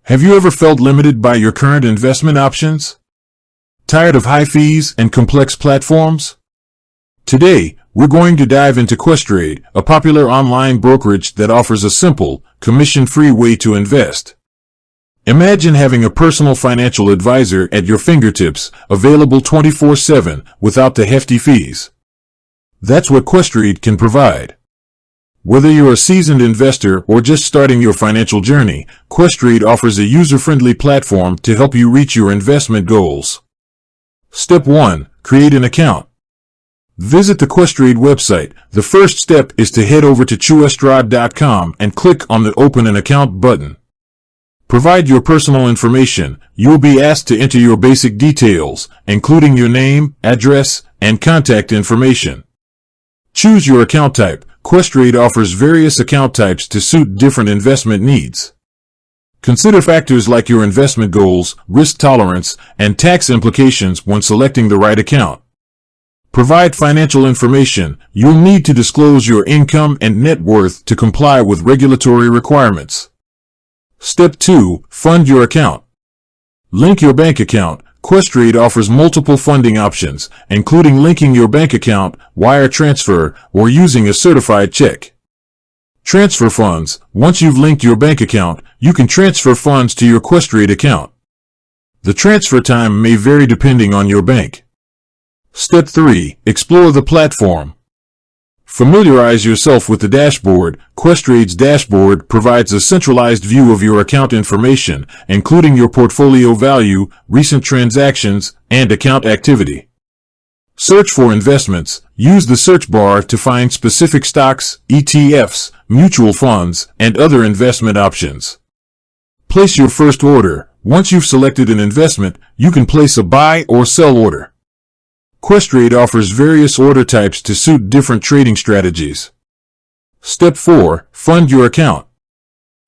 Have you ever felt limited by your current investment options? Tired of high fees and complex platforms? Today, we're going to dive into Questrade, a popular online brokerage that offers a simple, commission-free way to invest. Imagine having a personal financial advisor at your fingertips, available 24/7, without the hefty fees. That's what Questrade can provide. Whether you're a seasoned investor or just starting your financial journey, Questrade offers a user-friendly platform to help you reach your investment goals. Step 1. Create an account. Visit the Questrade website. The first step is to head over to Questrade.com and click on the Open an Account button. Provide your personal information. You'll be asked to enter your basic details, including your name, address, and contact information. Choose your account type. Questrade offers various account types to suit different investment needs. Consider factors like your investment goals, risk tolerance, and tax implications when selecting the right account. Provide financial information. You'll need to disclose your income and net worth to comply with regulatory requirements. Step 2. Fund your account. Link your bank account. Questrade offers multiple funding options, including linking your bank account, wire transfer, or using a certified check. Transfer funds. Once you've linked your bank account, you can transfer funds to your Questrade account. The transfer time may vary depending on your bank. Step 3. Explore the platform. Familiarize yourself with the dashboard. Questrade's dashboard provides a centralized view of your account information, including your portfolio value, recent transactions, and account activity. Search for investments. Use the search bar to find specific stocks, ETFs, mutual funds, and other investment options. Place your first order. Once you've selected an investment, you can place a buy or sell order. Questrade offers various order types to suit different trading strategies. Step 4. Fund your account.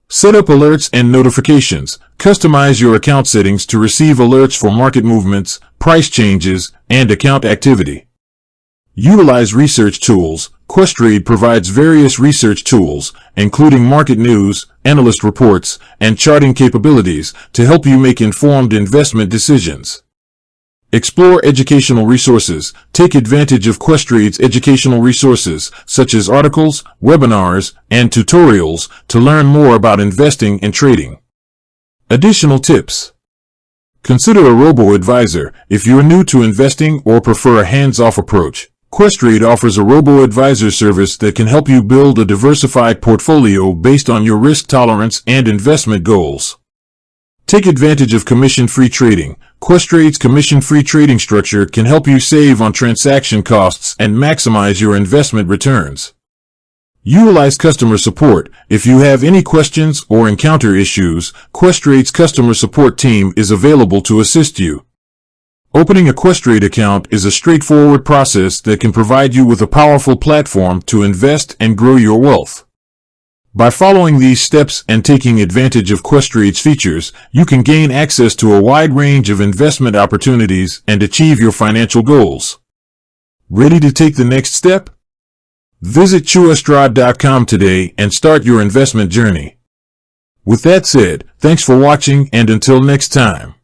Set up alerts and notifications. Customize your account settings to receive alerts for market movements, price changes, and account activity. Utilize research tools. Questrade provides various research tools, including market news, analyst reports, and charting capabilities to help you make informed investment decisions. Explore educational resources. Take advantage of Questrade's educational resources, such as articles, webinars, and tutorials, to learn more about investing and trading. Additional tips. Consider a robo-advisor if you're new to investing or prefer a hands-off approach. Questrade offers a robo-advisor service that can help you build a diversified portfolio based on your risk tolerance and investment goals. Take advantage of commission-free trading. Questrade's commission-free trading structure can help you save on transaction costs and maximize your investment returns. Utilize customer support. If you have any questions or encounter issues, Questrade's customer support team is available to assist you. Opening a Questrade account is a straightforward process that can provide you with a powerful platform to invest and grow your wealth. By following these steps and taking advantage of Questrade's features, you can gain access to a wide range of investment opportunities and achieve your financial goals. Ready to take the next step? Visit Questrade.com today and start your investment journey. With that said, thanks for watching, and until next time.